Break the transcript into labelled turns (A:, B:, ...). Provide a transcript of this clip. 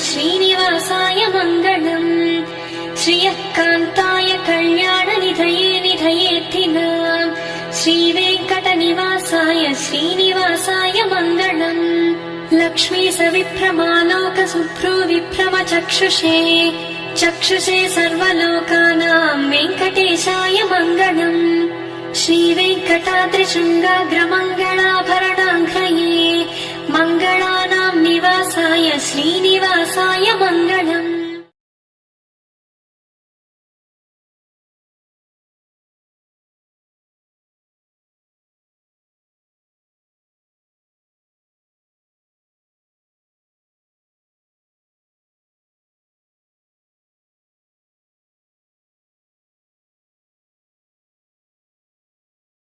A: श्रीनिवासाय मङ्गलम्। श्रियःकान्ताय कल्याणनिधये निधयेऽर्थिनाम् श्रीवेङ्कटनिवासाय श्रीनिवासाय मङ्गलम्। लक्ष्मी सविभ्रमालोकसुभ्रू विभ्रमचक्षुषे चक्षुषे सर्वलोकानां वेङ्कटेशाय मङ्गलम्। श्रीवेङ्कटाद्रिशृङ्गाग्रमङ्गलाभरणाङ्घ्रये मङ्गलानां निवासाय श्रीनिवासाय मङ्गलम्।